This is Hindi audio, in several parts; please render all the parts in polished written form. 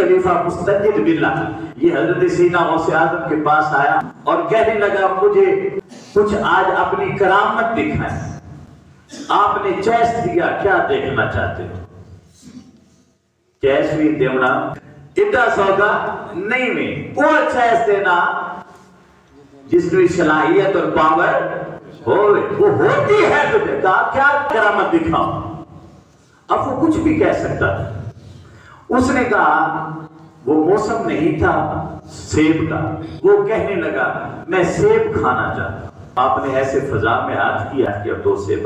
खलीफा मुस्तजिद बिल्ला, ये हजरत सैयदना गौसे आजम के पास आया और कहने लगा मुझे कुछ आज अपनी करामत दिखाएं। आपने चैस दिया, क्या देखना चाहते हो? चैस भी देना इतना सौदा नहीं में, वो चैस देना जिसमें सलाहियत और पावर हो, वो होती है तुझे। कहा क्या करामत दिखाऊं? अब वो कुछ भी कह सकता था। उसने कहा वो मौसम नहीं था सेब का, वो कहने लगा मैं सेब खाना चाहता। आपने ऐसे फजा में हाथ किया कि अब 2 सेब,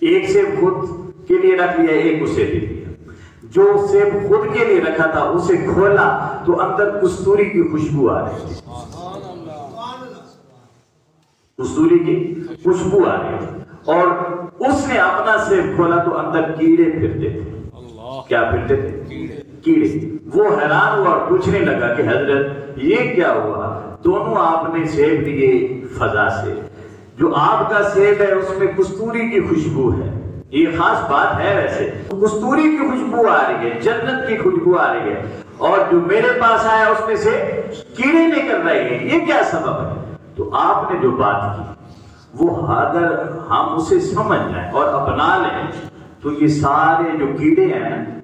एक सेब खुद के लिए रख लिया, एक उसे दे दिया। जो सेब खुद के लिए रखा था उसे खोला तो अंदर कस्तूरी की खुशबू आ रही थी, कस्तूरी की खुशबू आ रही थी। और उसने अपना सेब खोला तो अंदर कीड़े फिरते थे। क्या फिरते थे? कीड़े। वो हैरान हुआ और पूछने लगा कि हजरत ये क्या हुआ? दोनों आपने सेब लिए फजा से, जो आपका सेब है उसमें कस्तूरी की खुशबू है, ये खास बात है। वैसे कस्तूरी की खुशबू आ रही है, जन्नत की खुशबू आ रही है, और जो मेरे पास आया उसमें से कीड़े निकल रहे हैं, ये क्या सबब है? तो आपने जो बात की वो अगर हम उसे समझ जाएं और अपना लें तो ये सारे जो कीड़े हैं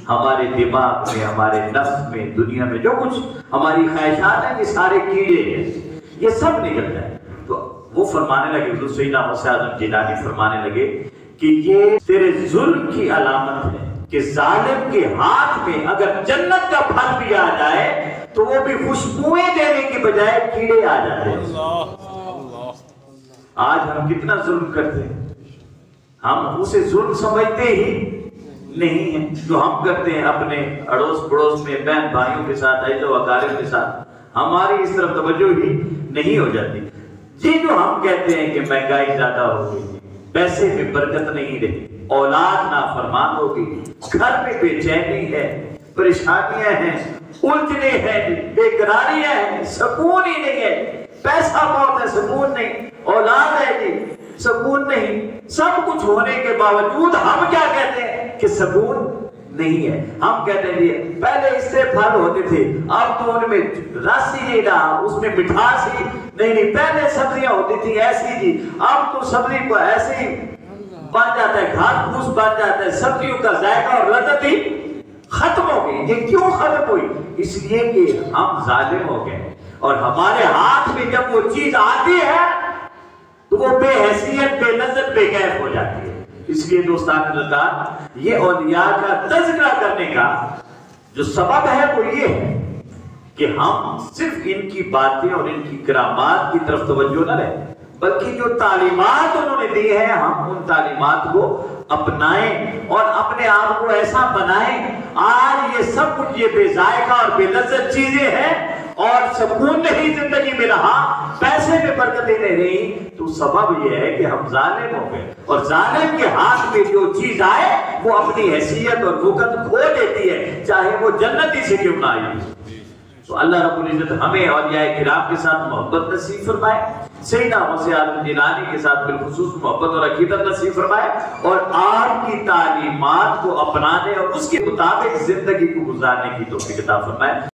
हमारे दिमाग में, हमारे नफ्स में, दुनिया में जो कुछ हमारी ख्वाहिशात हैं, ये सारे कीड़े हैं, ये सब निकल जाए। तो वो फरमाने लगे, हुज़ूर सैयदना गौसे आज़म जिलानी फरमाने लगे कि ये तेरे जुल्म की अलामत है कि जालिम के हाथ में अगर जन्नत का फल भी आ जाए तो वो भी खुशबुएं देने की बजाय कीड़े आ जाते हैं। आज हम कितना जुल्म करते हैं, हम उसे जुल्म समझते ही नहीं है जो हम करते हैं अपने अड़ोस पड़ोस में, बहन भाइयों के साथ, ऐसे अकारिब के साथ, हमारी इस तरफ तवज्जो ही नहीं हो जाती। ये जो हम कहते हैं कि महंगाई ज्यादा हो गई, पैसे में बरकत नहीं रही, औलाद नाफरमान हो गई, घर में बेचैनी है, परेशानियां हैं, उलझने हैं, बेकरारियां हैं, सुकून ही नहीं है। पैसा बहुत है, सुकून नहीं, औलाद है जी, सुकून नहीं, सब कुछ होने के बावजूद हम क्या कहते हैं कि सुकून नहीं है। हम कहते हैं जी पहले इससे फल होते थे, अब तो उनमें रस ही नहीं रहा, उसमें मिठास ही नहीं। पहले सब्जियां होती थी ऐसी जी, अब तो सब्जी को ऐसे ही बन जाता है, घास फूस बन जाता है, सब्जियों का जायका और लज्जत ही खत्म हो गई। ये क्यों खत्म हुई? इसलिए कि हम जालिम हो गए, और हमारे हाथ में जब वो चीज आती है तो वो बेहैसियत, बेलज्जत, बेकैफ हो जाती है। इसलिए दोस्तान, ये औलिया का तज़किरा करने का जो सबब है वो ये है कि हम सिर्फ इनकी बातें और इनकी करामात की तरफ तवज्जो न रहे, बल्कि जो तालीमात उन्होंने दी है हम उन तालीमात को अपनाएं और अपने आप को ऐसा बनाएं। आज ये सब कुछ ये बेजायका और बेलज्जत चीजें हैं और सुकून नहीं जिंदगी में रहा, पैसे में बरकतें नहीं रही, तो सबब यह है कि हम जालिम हो गए, और जालिम के हाथ में जो चीज आए वो अपनी हैसियत और वक़्त खो देती है, चाहे वो जन्नती से क्यों ना आई। तो अल्लाह रब्बुल इज्जत हमें औलियाए किराम के साथ मोहब्बत नसीब फरमाए, सैयदना गौसे आज़म जिलानी के साथ बिलखुसूस मोहब्बत और अकीदत नसीब फरमाए, और आपकी तालीमात को अपनाने और उसके मुताबिक जिंदगी को गुजारने की तौफीक अता फरमाए।